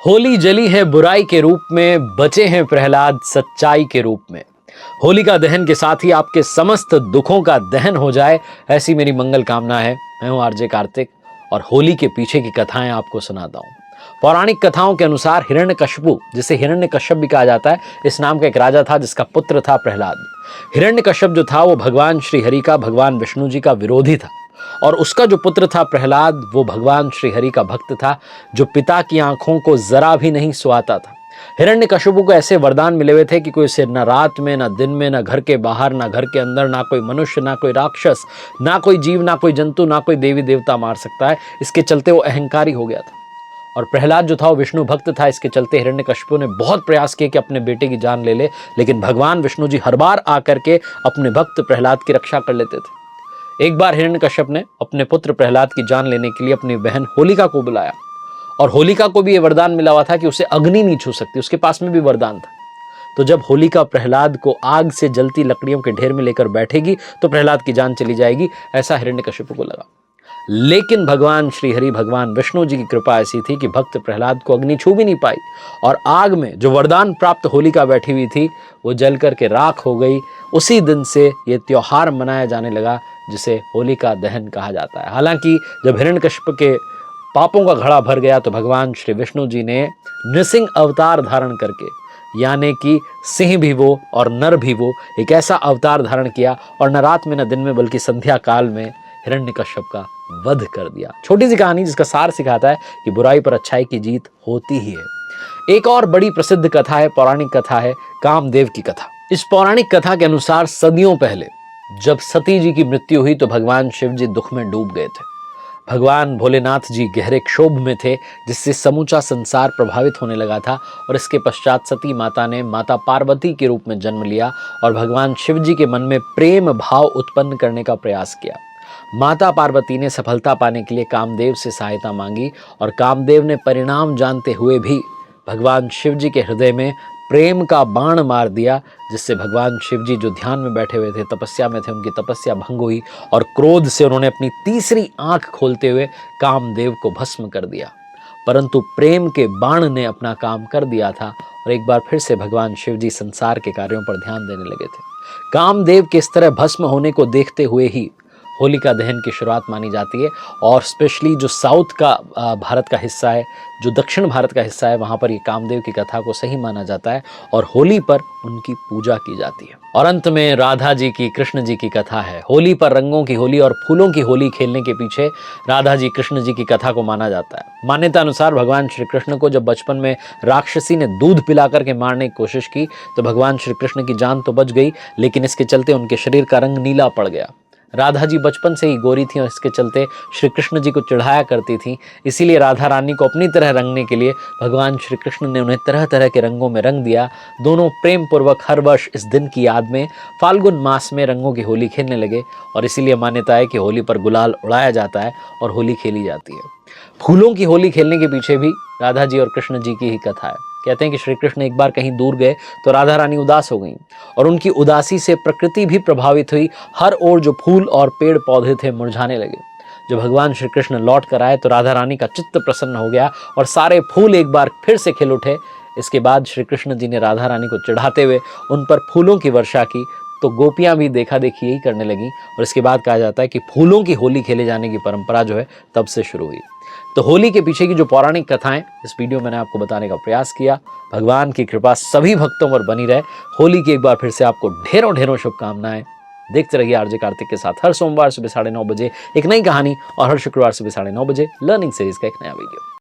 होली जली है बुराई के रूप में, बचे हैं प्रहलाद सच्चाई के रूप में। होलिका दहन के साथ ही आपके समस्त दुखों का दहन हो जाए, ऐसी मेरी मंगल कामना है। मैं हूं आरजे कार्तिक और होली के पीछे की कथाएं आपको सुनाता हूं। पौराणिक कथाओं के अनुसार हिरण्यकश्यपु, जिसे हिरण्यकश्यप भी कहा जाता है, इस नाम का एक राजा था जिसका पुत्र था प्रहलाद। हिरण्यकश्यप जो था वो भगवान श्री हरि का, भगवान विष्णु जी का विरोधी था और उसका जो पुत्र था प्रहलाद, वो भगवान श्री हरि का भक्त था, जो पिता की आंखों को जरा भी नहीं सुहाता था। हिरण्यकश्यपु को ऐसे वरदान मिले हुए थे कि कोई उसे न रात में, न दिन में, न घर के बाहर, न घर के अंदर, ना कोई मनुष्य, ना कोई राक्षस, ना कोई जीव, ना कोई जंतु, ना कोई देवी देवता मार सकता है। इसके चलते वो अहंकारी हो गया था और प्रहलाद जो था वो विष्णु भक्त था। इसके चलते हिरण्यकश्यपु ने बहुत प्रयास किए कि अपने बेटे की जान ले ले, लेकिन भगवान विष्णु जी हर बार आकर के अपने भक्त प्रहलाद की रक्षा कर लेते थे। एक बार हिरण्यकश्यप ने अपने पुत्र प्रहलाद की जान लेने के लिए अपनी बहन होलिका को बुलाया और होलिका को भी यह वरदान मिला हुआ था कि उसे अग्नि नहीं छू सकती, उसके पास में भी वरदान था। तो जब होलिका प्रहलाद को आग से जलती लकड़ियों के ढेर में लेकर बैठेगी तो प्रहलाद की जान चली जाएगी, ऐसा हिरण्यकश्यप को लगा। लेकिन भगवान श्री हरि, भगवान विष्णु जी की कृपा ऐसी थी कि भक्त प्रहलाद को अग्नि छू भी नहीं पाई और आग में जो वरदान प्राप्त होलिका बैठी हुई थी वो जल करके राख हो गई। उसी दिन से ये त्योहार मनाया जाने लगा जिसे होलिका दहन कहा जाता है। हालांकि जब हिरण्यकश्यप के पापों का घड़ा भर गया तो भगवान श्री विष्णु जी ने नृसिंह अवतार धारण करके, यानी कि सिंह भी वो और नर भी वो, एक ऐसा अवतार धारण किया और न रात में न दिन में बल्कि संध्या काल में हिरण्यकश्यप का वध कर दिया। छोटी सी कहानी जिसका सार सिखाता है कि बुराई पर अच्छाई की जीत होती ही है। एक और बड़ी प्रसिद्ध कथा है, पौराणिक कथा है, कामदेव की कथा। इस पौराणिक कथा के अनुसार सदियों पहले जब सती जी की मृत्यु हुई तो भगवान शिव जी दुख में डूब गए थे। भगवान भोलेनाथ जी गहरे क्षोभ में थे, जिससे समूचा संसार प्रभावित होने लगा था और इसके पश्चात सती माता ने माता पार्वती के रूप में जन्म लिया और भगवान शिव जी के मन में प्रेम भाव उत्पन्न करने का प्रयास किया। माता पार्वती ने सफलता पाने के लिए कामदेव से सहायता मांगी और कामदेव ने परिणाम जानते हुए भी भगवान शिव जी के हृदय में प्रेम का बाण मार दिया, जिससे भगवान शिव जी जो ध्यान में बैठे हुए थे, तपस्या में थे, उनकी तपस्या भंग हुई और क्रोध से उन्होंने अपनी तीसरी आंख खोलते हुए कामदेव को भस्म कर दिया। परंतु प्रेम के बाण ने अपना काम कर दिया था और एक बार फिर से भगवान शिव जी संसार के कार्यों पर ध्यान देने लगे थे। कामदेव के इस तरह भस्म होने को देखते हुए ही होलिका दहन की शुरुआत मानी जाती है और स्पेशली जो साउथ का भारत का हिस्सा है, जो दक्षिण भारत का हिस्सा है, वहाँ पर ये कामदेव की कथा को सही माना जाता है और होली पर उनकी पूजा की जाती है। और अंत में राधा जी की, कृष्ण जी की कथा है। होली पर रंगों की होली और फूलों की होली खेलने के पीछे राधा जी, कृष्ण जी की कथा को माना जाता है। मान्यता अनुसार भगवान श्री कृष्ण को जब बचपन में राक्षसी ने दूध पिला करके मारने की कोशिश की तो भगवान श्री कृष्ण की जान तो बच गई, लेकिन इसके चलते उनके शरीर का रंग नीला पड़ गया। राधा जी बचपन से ही गोरी थी और इसके चलते श्री कृष्ण जी को चिढ़ाया करती थी, इसीलिए राधा रानी को अपनी तरह रंगने के लिए भगवान श्री कृष्ण ने उन्हें तरह तरह के रंगों में रंग दिया। दोनों प्रेम पूर्वक हर वर्ष इस दिन की याद में फाल्गुन मास में रंगों की होली खेलने लगे और इसीलिए मान्यता है कि होली पर गुलाल उड़ाया जाता है और होली खेली जाती है। फूलों की होली खेलने के पीछे भी राधा जी और कृष्ण जी की ही कथा है। कहते हैं कि श्री कृष्ण एक बार कहीं दूर गए तो राधा रानी उदास हो गईं और उनकी उदासी से प्रकृति भी प्रभावित हुई। हर ओर जो फूल और पेड़ पौधे थे मुरझाने लगे। जब भगवान श्री कृष्ण लौट कर आए तो राधा रानी का चित्त प्रसन्न हो गया और सारे फूल एक बार फिर से खिल उठे। इसके बाद श्री कृष्ण जी ने राधा रानी को चिढ़ाते हुए उन पर फूलों की वर्षा की तो गोपियां भी देखा देखी यही करने लगी और इसके बाद कहा जाता है कि फूलों की होली खेले जाने की परंपरा जो है तब से शुरू हुई। तो होली के पीछे की जो पौराणिक कथाएं इस वीडियो में मैंने आपको बताने का प्रयास किया। भगवान की कृपा सभी भक्तों पर बनी रहे। होली की एक बार फिर से आपको ढेरों ढेरों शुभकामनाएं। देखते रहिए आरजे कार्तिक के साथ हर सोमवार सुबह 9:30 बजे एक नई कहानी और हर शुक्रवार सुबह 9:30 बजे लर्निंग सीरीज का एक नया वीडियो।